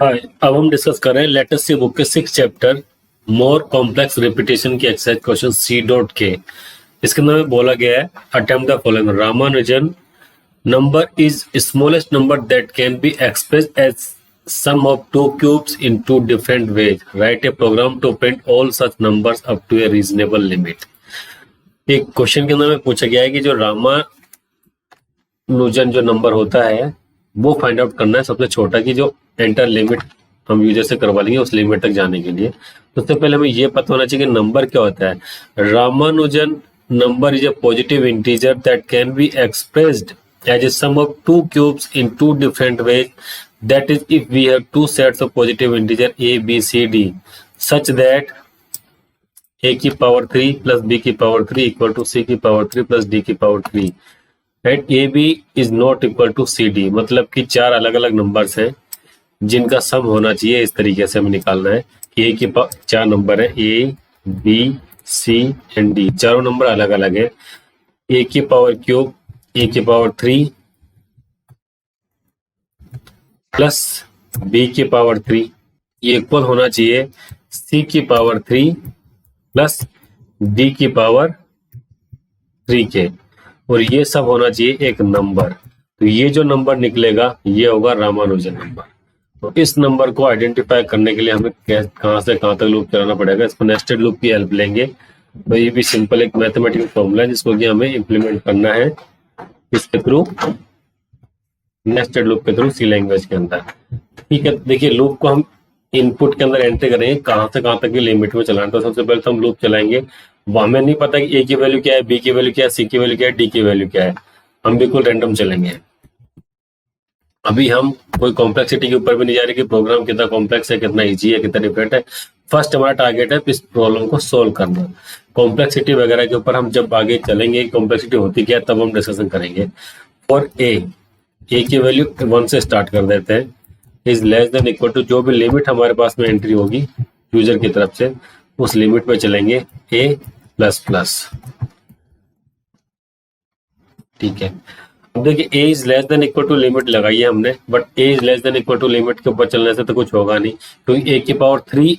हाय, अब हम डिस्कस कर रहे हैं लेट अस सी बुक के 6 चैप्टर मोर कॉम्प्लेक्स रिपीटेशन की एक्सरसाइज क्वेश्चन सी डॉट के। इसके अंदर में बोला गया है attempt the following Ramanujan number is smallest number that can be expressed as sum of two cubes in two different ways, write a program to print all such numbers up to a reasonable limit. एक question के अंदर में पूछा गया है कि जो रामानुजन जो नंबर होता है वो फाइंड आउट करना है सबसे छोटा की जो एंटर लिमिट हम यूजर से करवा लेंगे उस लिमिट तक जाने के लिए। तो सबसे पहले हमें ये पता होना चाहिए कि नंबर क्या होता है। Ramanujan number is a positive integer that can be expressed as a sum of two cubes in two different ways, that is if we have two sets of positive integer A B C D such that a की power 3 plus b की power 3 equal to c की power 3 plus d की power 3 and A B is not equal to C D. मतलब कि चार अलग अलग numbers हैं जिनका सम होना चाहिए। इस तरीके से हमें निकालना है कि ए की चार नंबर है A B C and D, चारों नंबर अलग अलग है। ए की पावर क्यूब ए की पावर 3 प्लस बी की पावर 3 ये इक्वल होना चाहिए सी की पावर 3 प्लस डी की पावर 3 के, और ये सब होना चाहिए एक नंबर। तो ये जो नंबर निकलेगा ये होगा रामानुजन नंबर। तो इस नंबर को आइडेंटिफाई करने के लिए हमें कहां से कहां तक लूप चलाना पड़ेगा, इसको नेस्टेड लूप की हेल्प लेंगे। तो ये भी सिंपल एक मैथमेटिकल फॉर्मूला है जिसको कि हमें इंप्लीमेंट करना है इसके थ्रू, नेस्टेड लूप के थ्रू सी लैंग्वेज के अंदर। ठीक है, देखिए लूप को हम इनपुट के अंदर एंट्री करेंगे कहां से कहां तक की लिमिट में चलाना। तो सबसे पहले तो हम लूप चलाएंगे, हमें नहीं पता कि ए की वैल्यू क्या है, बी की वैल्यू क्या है, सी की वैल्यू क्या है, डी की वैल्यू क्या है, हम बिल्कुल रैंडम चलेंगे। अभी हम कोई कॉम्प्लेक्सिटी के ऊपर भी नहीं जा रहे कि प्रोग्राम कितना कॉम्प्लेक्स है, कितना इजी है, कितना डिफरेंट है। फर्स्ट हमारा टारगेट है इस प्रॉब्लम को सोल्व करना। कॉम्प्लेक्सिटी वगैरह के ऊपर हम जब आगे चलेंगे कॉम्प्लेक्सिटी होती क्या है तब हम डिस्कशन करेंगे। और ए की वैल्यू 1 से स्टार्ट कर देते हैं, is less than equal to जो भी लिमिट हमारे पास में एंट्री होगी यूजर की तरफ से उस लिमिट पे चलेंगे ए प्लस प्लस। ठीक है, अब देखिए A is less than equal to limit लगाई है हमने, but A is less than equal to limit के ऊपर चलने से तो कुछ होगा नहीं, क्योंकि ए की पावर 3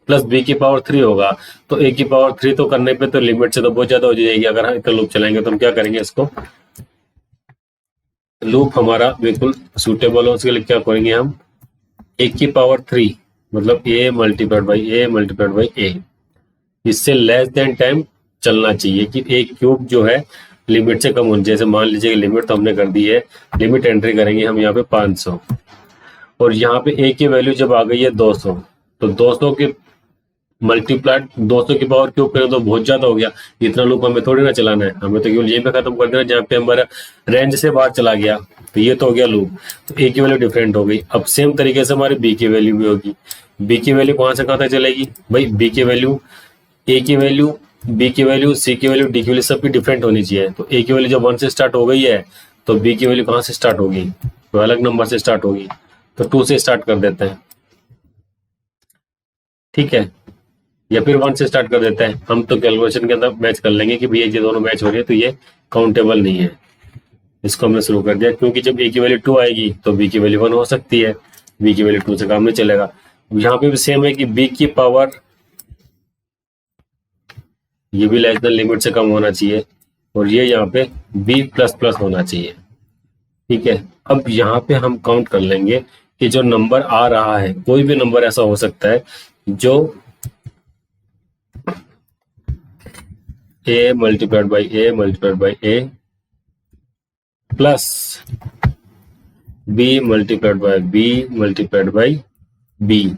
प्लस बी की पावर 3 होगा। तो ए की पावर 3 तो करने पे तो लिमिट से तो बहुत ज्यादा हो जाएगी। अगर हम इतना लूप चलाएंगे तो हम क्या करेंगे, इसको लूप हमारा बिल्कुल सूटेबल हो उसके लिए क्या करेंगे हम, ए की पावर 3 मतलब ए मल्टीप्लाइड बाई ए, इससे लेस देन टाइम चलना चाहिए कि ए क्यूब जो है लिमिट से कम होनी। जैसे मान लीजिए लिमिट तो हमने कर दी है, लिमिट एंट्री करेंगे हम यहाँ पे 500 और यहाँ पे ए की वैल्यू जब आ गई है 200, तो 200 के मल्टीप्लाइड 200 की पावर क्यूब करें तो बहुत ज्यादा हो गया। इतना लूप हमें थोड़ी ना चलाना है, हमें तो केवल यहीं पे खत्म कर देना जहाँ पे हमारा रेंज से बाहर चला गया। तो ये तो हो गया लूप, तो ए की वैल्यू डिफरेंट हो गई। अब सेम तरीके से हमारी बी की वैल्यू भी होगी। बी की वैल्यू कहां से कहां तक चलेगी भाई, बी की वैल्यू ए की वैल्यू बी की वैल्यू सी की वैल्यू डी की वैल्यू सबकी डिफरेंट होनी चाहिए। तो ए की वैल्यू जब 1 से स्टार्ट हो गई है तो बी की वैल्यू कहां से स्टार्ट होगी, तो अलग नंबर से स्टार्ट होगी, तो 2 से स्टार्ट कर देते हैं। ठीक है, या फिर 1 से स्टार्ट कर देते हैं। हम तो कैलकुलेशन के अंदर मैच कर लेंगे कि भैया ये दोनों मैच हो रही है तो ये काउंटेबल नहीं है। इसको हमने शुरू कर दिया, क्योंकि जब ए की वैल्यू 2 आएगी तो बी की वैल्यू 1 हो सकती है, बी की वैल्यू 2 से काम नहीं चलेगा। यहाँ पे भी सेम है कि बी की पावर ये भी लेस देन लिमिट से कम होना चाहिए और ये यहाँ पे b प्लस प्लस होना चाहिए। ठीक है, अब यहाँ पे हम काउंट कर लेंगे कि जो नंबर आ रहा है, कोई भी नंबर ऐसा हो सकता है जो a multiplied by a plus b multiplied by b,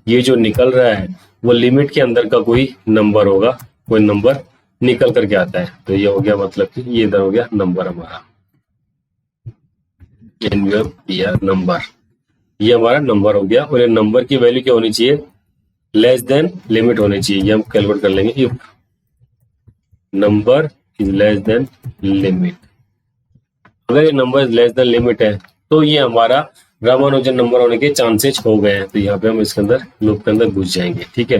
ये जो निकल रहा है वो लिमिट के अंदर का कोई नंबर होगा, कोई नंबर निकल करके आता है। तो ये हो गया, मतलब कि ये इधर हो गया नंबर हमारा, नंबर, ये हमारा नंबर हो गया। और ये नंबर की वैल्यू क्या होनी चाहिए, लेस देन लिमिट होनी चाहिए। ये हम कैलकुलेट कर लेंगे, if number is less then limit. अगर ये number is less then limit है तो ये हमारा रामानुजन नंबर होने के चांसेस हो गए हैं। तो यहाँ पे हम इसके अंदर लूप के अंदर घुस जाएंगे। ठीक है,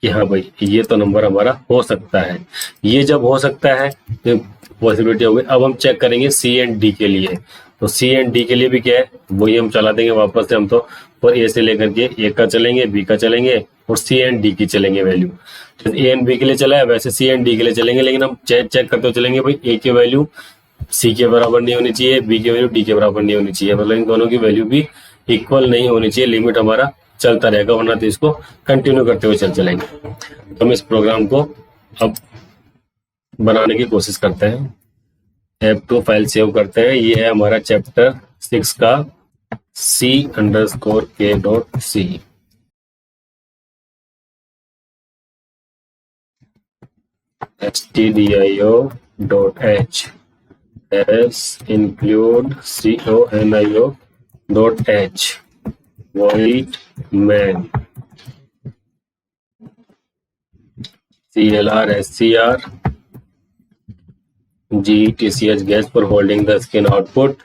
कि हाँ भाई ये तो नंबर हमारा हो सकता है। ये जब हो सकता है तो पॉसिबिलिटी हो गई। अब हम चेक करेंगे सी एंड डी के लिए। तो सी एंड डी के लिए भी क्या है, वही हम चला देंगे वापस से हम तो, और ए से लेकर के ए का चलेंगे, बी का चलेंगे और सी एंड डी की चलेंगे वैल्यू। जैसे ए एंड बी के लिए चला है वैसे सी एंड डी के लिए चलेंगे, लेकिन हम चेक करते हुए चलेंगे भाई ए की वैल्यू सी के बराबर नहीं होनी चाहिए, बी की वैल्यू डी के बराबर नहीं होनी चाहिए, मतलब इन दोनों की वैल्यू भी इक्वल नहीं होनी चाहिए, लिमिट हमारा चलता रहेगा, वरना तो इसको कंटिन्यू करते हुए चलेंगे। तो हम इस प्रोग्राम को अब बनाने की कोशिश करते हैं। F2 फाइल सेव करते हैं। ये है हमारा चैप्टर 6 का C_K.C stdio.h s include conio.h void main clr scr GTCH gas for holding the skin output.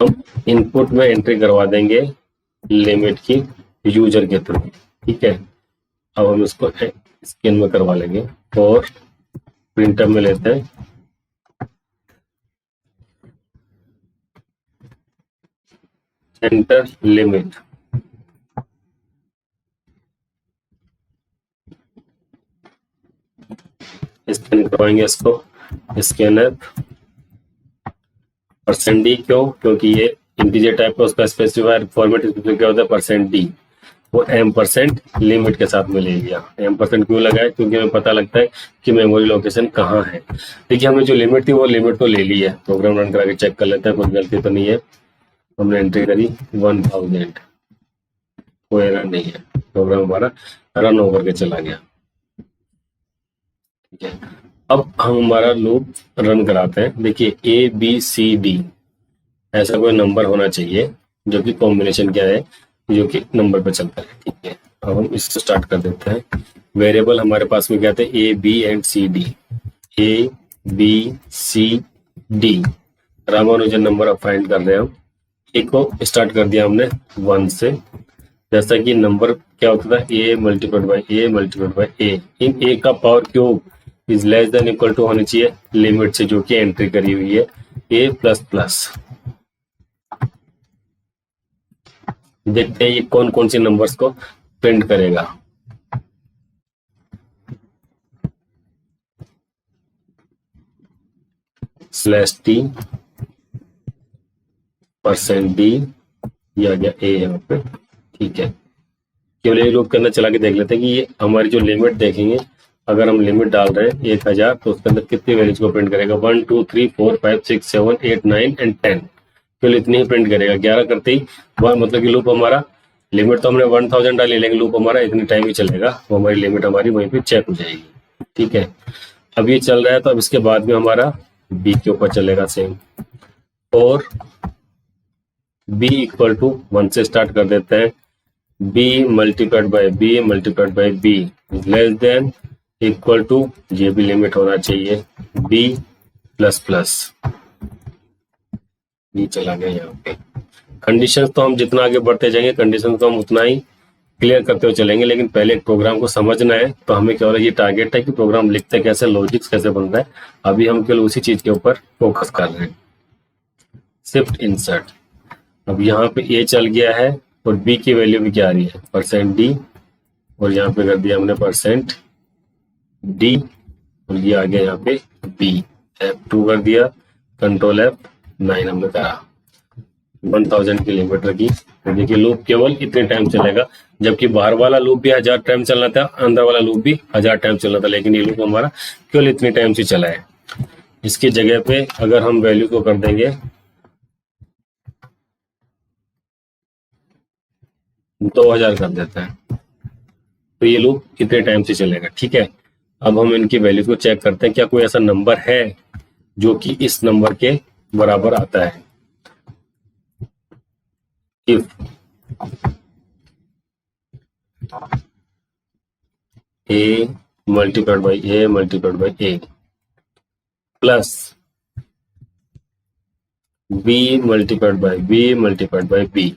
हम इनपुट में एंट्री करवा देंगे लिमिट की यूजर के थ्रू, ठीक है। अब हम इसको स्किन में करवा लेंगे और प्रिंटर में लेते हैं एंटर लिमिट। स्कैन करवाएंगे इसको, स्कैनर %d क्यों, क्योंकि ये इंटीजर टाइप का उसका स्पेसिफायर फॉर्मेट क्या होता है %d, वो m% लिमिट के साथ में ले लिया। m% क्यों लगाया, क्योंकि हमें पता लगता है कि मेमोरी लोकेशन कहाँ है। देखिए हमने जो लिमिट थी वो लिमिट तो ले ली है, प्रोग्राम रन करा के चेक कर लेते हैं कोई गलती तो नहीं है। हमने एंट्री करी 1000, कोई एरर नहीं है, प्रोग्राम हमारा रन होकर के चला गया, ठीक है। अब हम हमारा लूप रन कराते हैं। देखिए ABCD ऐसा कोई नंबर होना चाहिए जो कि कॉम्बिनेशन क्या है, जो कि नंबर पे चलता है, ठीक है। अब हम इसको स्टार्ट कर देते हैं। वेरिएबल हमारे पास में क्या थे, ABCD, ABCD रामानुजन नंबर अब फाइंड कर रहे हैं हम। एक को स्टार्ट कर दिया हमने 1 से, जैसा कि नंबर क्या होता था A multiplied by A multiplied by A, इन A का power cube is less than equal to होनी चाहिए लिमिट से जो कि एंट्री करी हुई है A प्लस प्लस। देखते हैं ये कौन कौन सी नंबर्स को प्रिंट करेगा। /t %d ये आ गया A यहाँ पे, ठीक है। केवल एक लूप के अंदर चला के देख लेते हैं कि ये हमारी जो लिमिट देखेंगे, अगर हम लिमिट डाल रहे हैं 1000 तो उसके अंदर कितनी वैल्यूज को प्रिंट करेगा, 1 2 3 4 5 6 7 8 9 एंड 10, केवल इतनी ही प्रिंट करेगा। 11 करते ही मतलब कि लूप हमारा, लिमिट तो हमने 1000 डाली लेकिन लूप हमारा इतनी टाइम ही चलेगा, वो हमारी लिमिट हमारी वहीं पे चेक हो जाएगी, ठीक है। अब ये चल रहा है तो अब इसके बाद में हमारा बी के ऊपर चलेगा सेम, और b इक्वल टू 1 से स्टार्ट कर देते हैं। b multiplied by b multiplied by b less than equal to, ये भी लिमिट होना चाहिए b प्लस प्लस, ये चला गया यहाँ पे। कंडीशन तो हम जितना आगे बढ़ते जाएंगे कंडीशन तो हम उतना ही क्लियर करते हुए चलेंगे, लेकिन पहले प्रोग्राम को समझना है। तो हमें क्या हो रहा है, ये टारगेट है कि प्रोग्राम लिखते कैसे, लॉजिक्स कैसे बन रहा है, अभी हम केवल उसी चीज के ऊपर फोकस कर रहे हैं। शिफ्ट इंसर्ट, अब यहाँ पे ए चल गया है और बी की वैल्यू भी क्या आ रही है %d, और यहाँ पे कर दिया हमने %d और ये आ गया यहाँ पे b। F2 कर दिया, कंट्रोल F9 हमने करा, 1000 की लिमिट रखी। तो देखिए लूप केवल इतने टाइम चलेगा, जबकि बाहर वाला लूप भी 1000 टाइम चलना था, अंदर वाला लूप भी 1000 टाइम चलना था, लेकिन ये लूप हमारा केवल इतने टाइम से चला है। इसकी जगह पे अगर हम वैल्यू को कर देंगे 2000 कर देते हैं, तो ये लूप कितने टाइम से चलेगा, ठीक है। अब हम इनकी वैल्यू को चेक करते हैं, क्या कोई ऐसा नंबर है जो कि इस नंबर के बराबर आता है। If a multiplied by a multiplied by a plus b multiplied by b multiplied by b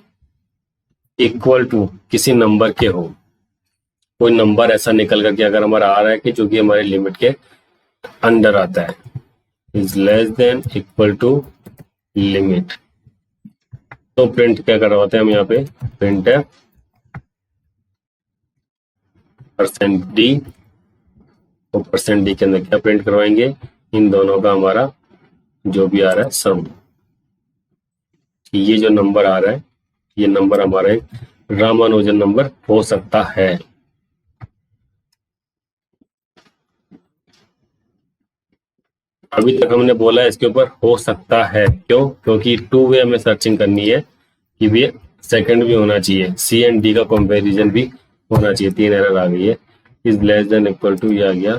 equal to किसी नंबर के हो, कोई नंबर ऐसा निकल करके अगर हमारा आ रहा है कि जो कि हमारे लिमिट के अंडर आता है, is less than equal to limit, तो प्रिंट क्या करवाते हैं हम यहाँ पे, प्रिंट है %d, तो %d के अंदर क्या प्रिंट करवाएंगे, इन दोनों का हमारा जो भी आ रहा है सम। ये जो नंबर आ रहा है, ये नंबर हमारा एक रामानुजन नंबर हो सकता है। अभी तक हमने बोला इसके ऊपर हो सकता है, क्यों, क्योंकि 2 वे हमें सर्चिंग करनी है कि भी सेकंड भी होना चाहिए, सी एंड डी का कंपैरिजन भी होना चाहिए। 3 एरर आ गई है। Is less than equal to, ये आ गया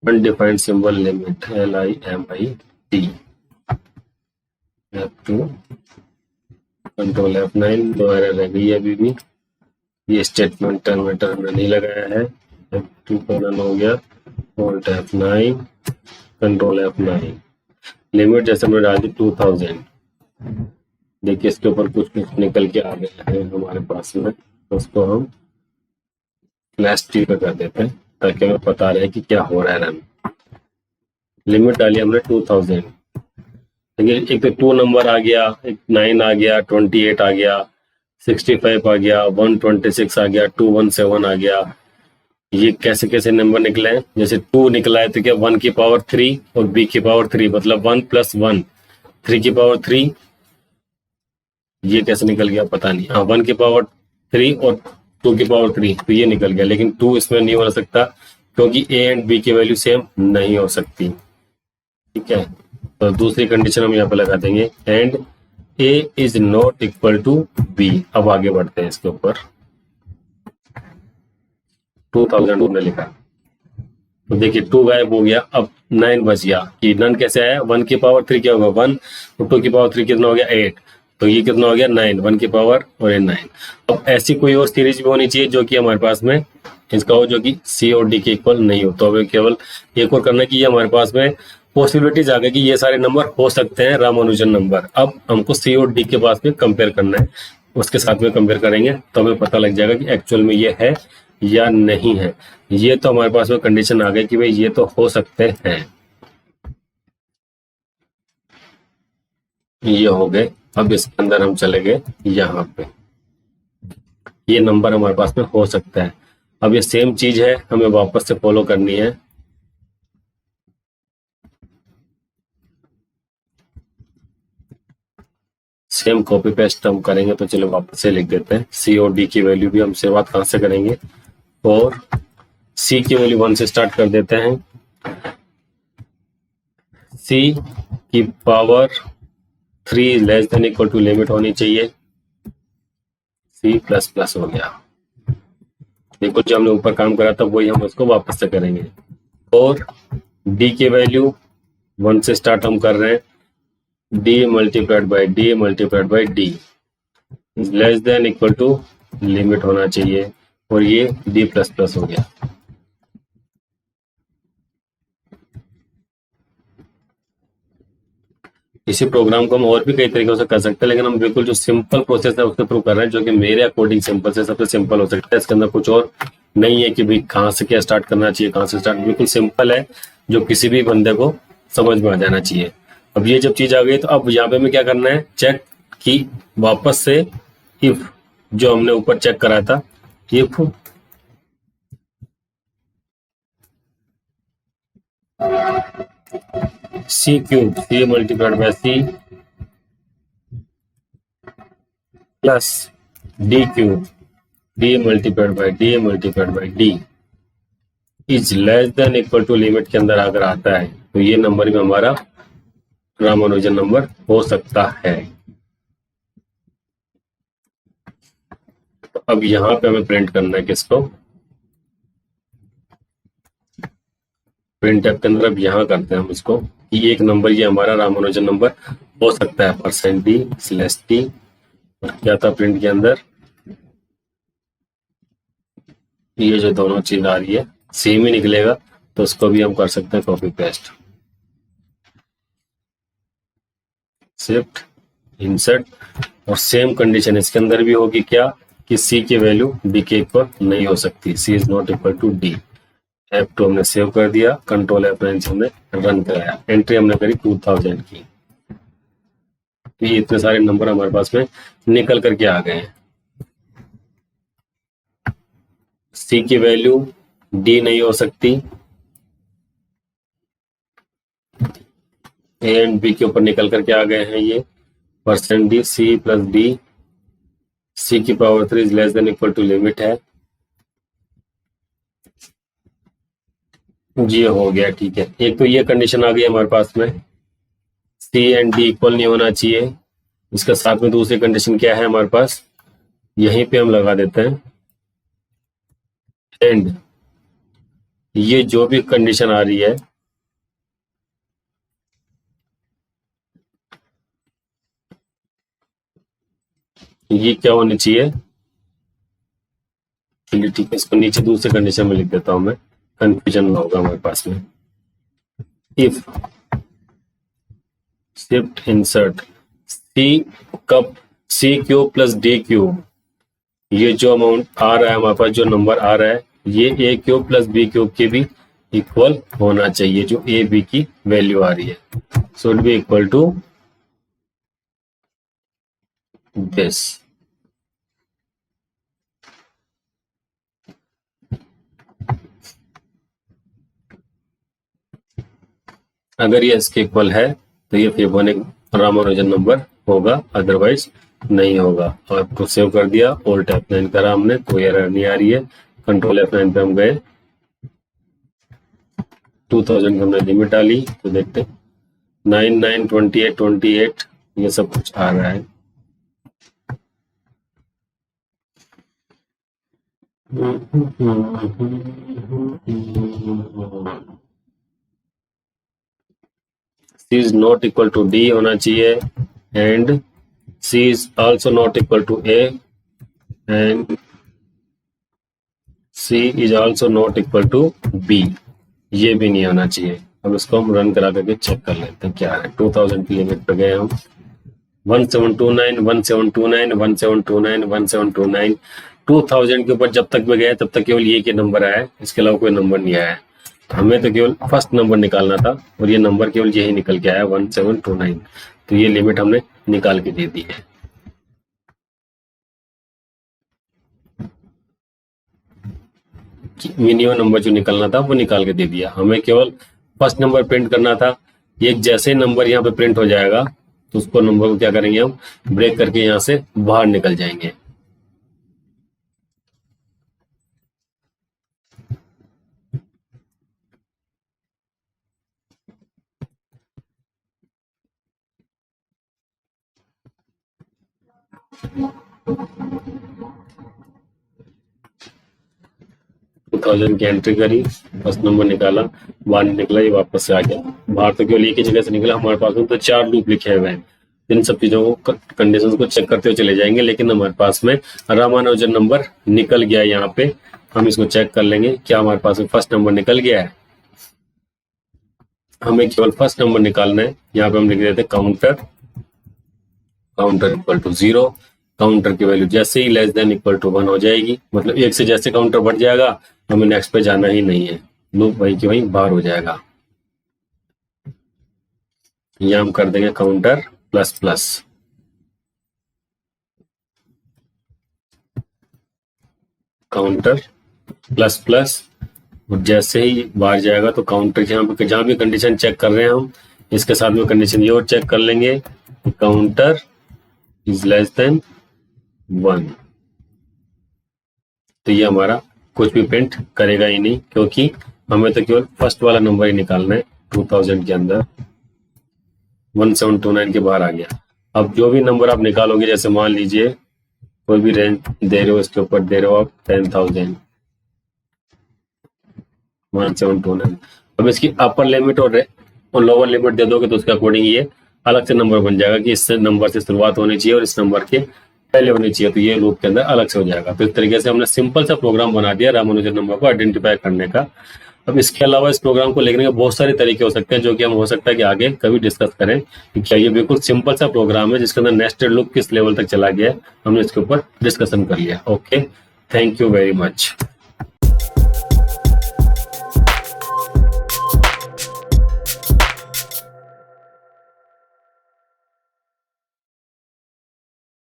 undefined symbol limit LIMIT F2 control F9, 2 error रह गई है अभी भी। ये स्टेटमेंट टर्मिनेटर हमने नहीं लगाया है, F2 का रन हो गया, Alt F9 control F9, limit जैसे हमने डाल दी 2000। देखिए इसके ऊपर कुछ कुछ निकल के आ गया है हमारे पास में, तो उसको हम /t पे कर देते हैं ताकि हमें पता रहे कि क्या हो रहा है रन। लिमिट डाली हमने 2000, देखिए एक तो 2 नंबर आ गया, एक 9 आ गया, 28 आ गया, 65 आ गया, 126 आ गया, 217 आ गया। ये कैसे कैसे नंबर निकले हैं, जैसे 2 निकला है तो क्या 1 की पावर 3 और b की पावर 3, मतलब 1 + 1 3 की पावर 3। ये कैसे निकल गया पता नहीं, हाँ 1 की पावर 3 और 2 की पावर 3, तो ये निकल गया। लेकिन 2 इसमें नहीं हो सकता क्योंकि a एंड b की वैल्यू सेम नहीं हो सकती। ठीक है, तो दूसरी कंडीशन हम यहाँ पे लगा देंगे, and a is not equal to b। अब आगे बढ़ते हैं इसके ऊपर। 2000 हमने लिखा, तो देखिए 2 गायब हो गया, अब 9 बच गया कि नन कैसे आया, 1 की पावर 3 क्या होगा 1, तो 2 की पावर 3 कितना हो गया 8, तो ये कितना हो गया 9, 1 की पावर और ये 9। अब ऐसी कोई और सीरीज भी होनी चाहिए जो कि हमारे पास में इसका हो, जो कि सी और डी के इक्वल नहीं हो। तो हमें केवल एक और करना है कि ये हमारे पास में पॉसिबिलिटीज आ गई कि ये सारे नंबर हो सकते हैं रामानुजन नंबर। अब हमको सी और डी के पास में कंपेयर करना है, उसके साथ में कंपेयर करेंगे तो हमें पता लग जाएगा कि एक्चुअल में ये है या नहीं है। ये तो हमारे पास में कंडीशन आ गई कि भाई ये तो हो सकते हैं, ये हो गए। अब इसके अंदर हम चले गए यहाँ पे, ये नंबर हमारे पास में हो सकता है। अब ये सेम चीज है, हमें वापस से फॉलो करनी है। सेम कॉपी पेस्ट हम करेंगे, तो चलो वापस से लिख देते हैं। सी और डी की वैल्यू भी हम शुरुआत कहाँ से करेंगे, और सी की वैल्यू 1 से स्टार्ट कर देते हैं। सी की power 3 less than equal to limit होनी चाहिए, C++ हो गया। देखो जो हमने ऊपर काम करा था वही हम उसको वापस से करेंगे। और डी की वैल्यू 1 से स्टार्ट हम कर रहे हैं, d × d × d less than equal to limit होना चाहिए, और ये D++ हो गया। इसी प्रोग्राम को हम और भी कई तरीकों से कर सकते हैं, लेकिन हम बिल्कुल जो सिंपल प्रोसेस है उसके थ्रू कर रहे हैं, जो कि मेरे अकॉर्डिंग सिंपल से सबसे सिंपल हो सकता है। इसके अंदर कुछ और नहीं है कि भाई कहाँ से क्या स्टार्ट करना चाहिए, कहाँ से स्टार्ट, बिल्कुल सिंपल है जो किसी भी बंदे को समझ में आ जाना चाहिए। अब ये जब चीज आ गई तो अब यहाँ पे हमें क्या करना है, चेक की वापस से इफ जो हमने ऊपर चेक करा था, if C cube, C × C plus D cube, D × D is less than equal to limit के अंदर अगर आता है तो ये नंबर भी हमारा रामानुजन नंबर हो सकता है। तो अब यहाँ पे हमें प्रिंट करना है किसको, प्रिंट के अंदर अब यहाँ करते हैं हम इसको कि एक नंबर ये हमारा रामानुजन नंबर हो सकता है, %d/t। और क्या था प्रिंट के अंदर, ये जो दोनों चीज आ रही है सेम ही निकलेगा, तो उसको भी हम कर सकते हैं कॉपी पेस्ट, शिफ्ट इंसर्ट, और सेम कंडीशन इसके अंदर भी होगी क्या कि सी की वैल्यू डी के इक्वल नहीं हो सकती, C is not equal to D. F2 हमने सेव कर दिया, कंट्रोल F9 से हमने रन कराया, एंट्री हमने करी 2000 की। तो ये इतने सारे नंबर हमारे पास में निकल करके आ गए हैं। सी की वैल्यू डी नहीं हो सकती, ए एंड बी के ऊपर निकल करके आ गए हैं ये percent D, C plus D, C की power 3 is less than equal to limit है, ये हो गया। ठीक है, एक तो ये कंडीशन आ गई हमारे पास में, सी एंड डी इक्वल नहीं होना चाहिए। इसके साथ में दूसरी कंडीशन क्या है हमारे पास, यहीं पे हम लगा देते हैं एंड ये जो भी कंडीशन आ रही है ये क्या होनी चाहिए। चलिए ठीक है, इसको नीचे दूसरे कंडीशन में लिख देता हूं मैं, कंफ्यूजन ना होगा हमारे पास में। If shift insert C cup C cube plus D cube, ये जो अमाउंट आ रहा है हमारे पास, जो नंबर आ रहा है, ये ए क्यूब प्लस बी क्यूब के भी इक्वल होना चाहिए, जो ए बी की वैल्यू आ रही है। So it be equal to this. अगर ये इसके इक्वल है तो ये फिबोनाची रामानुजन नंबर होगा, अदरवाइज नहीं होगा। और आपको सेव कर दिया, ऑल्ट F9 करा हमने, कोई एरर नहीं आ रही है। कंट्रोल F9 पे हम गए, 2000 हमने लिमिट डाली, तो देखते 9 9 28 28 ये सब कुछ आ रहा है। C is not equal to D होना चाहिए, and C is also not equal to A, and C is also not equal to B, ये भी नहीं होना चाहिए। अब इसको हम रन करा करके चेक कर लेते हैं क्या है। 2000 की लिमिट पे गए हम, 1729 1729 1729 1729, 2000 के ऊपर जब तक भी गए तब तक केवल ये के नंबर आया, इसके अलावा कोई नंबर नहीं आया। हमें तो केवल फर्स्ट नंबर निकालना था और ये नंबर केवल यही निकल के आया 1729, तो ये लिमिट हमने निकाल के दे दी है। मिनिमम नंबर जो निकलना था वो निकाल के दे दिया, हमें केवल फर्स्ट नंबर प्रिंट करना था। एक जैसे नंबर यहाँ पे प्रिंट हो जाएगा तो उसको नंबर को क्या करेंगे, हम ब्रेक करके यहाँ से बाहर निकल जाएंगे। की एंट्री करी, फर्स्ट नंबर निकाला, बाहर निकला, ये वापस से आ गया। बाहर तो केवल एक ही जगह से निकला, हमारे पास में तो 4 लूप लिखे हुए हैं। इन सब चीजों को, कंडीशंस को चेक करते हुए चले जाएंगे, लेकिन हमारे पास में रामानुजन नंबर निकल गया। यहाँ पे हम इसको चेक कर लेंगे, क्या हमारे पास में फर्स्ट नंबर निकल गया है। हमें केवल फर्स्ट नंबर निकालना है। यहाँ पे हम लिख देते counter, counter equal to 0, counter की वैल्यू जैसे ही लेस देन इक्वल टू 1 हो जाएगी, मतलब 1 से जैसे काउंटर बढ़ जाएगा हमें नेक्स्ट पे जाना ही नहीं है, लूप वही की वही बाहर हो जाएगा। यहां हम कर देंगे counter plus plus, counter plus plus, और जैसे ही बाहर जाएगा तो काउंटर जहां भी कंडीशन चेक कर रहे हैं हम, इसके साथ में कंडीशन ये और चेक कर लेंगे, काउंटर इज लेस देन 1, तो ये हमारा कुछ भी प्रिंट करेगा ही नहीं, क्योंकि हमें तो केवल फर्स्ट वाला नंबर ही निकालना है। 2000 के अंदर 1729 के बाहर आ गया। अब जो भी नंबर आप निकालोगे, जैसे मान लीजिए कोई भी रेंज दे रहे हो, इसके ऊपर दे रहे हो आप 10,000, 1729, अब इसकी अपर लिमिट और लोअर लिमिट दे दोगे तो उसके अकॉर्डिंग ये अलग से नंबर बन जाएगा कि इस नंबर से शुरुआत होनी चाहिए और इस नंबर के पहले होनी चाहिए, तो ये लूप के अंदर अलग से हो जाएगा। तो इस तरीके से हमने सिंपल सा प्रोग्राम बना दिया रामानुजन नंबर को आइडेंटिफाई करने का। अब इसके अलावा इस प्रोग्राम को लिखने के बहुत सारे तरीके हो सकते हैं, जो कि हम हो सकता है कि आगे कभी डिस्कस करें कि क्या ये बिल्कुल सिंपल सा प्रोग्राम है जिसके अंदर नेस्टेड लूप किस लेवल तक चला गया है, हमने इसके ऊपर डिस्कशन कर लिया। Okay, thank you very much.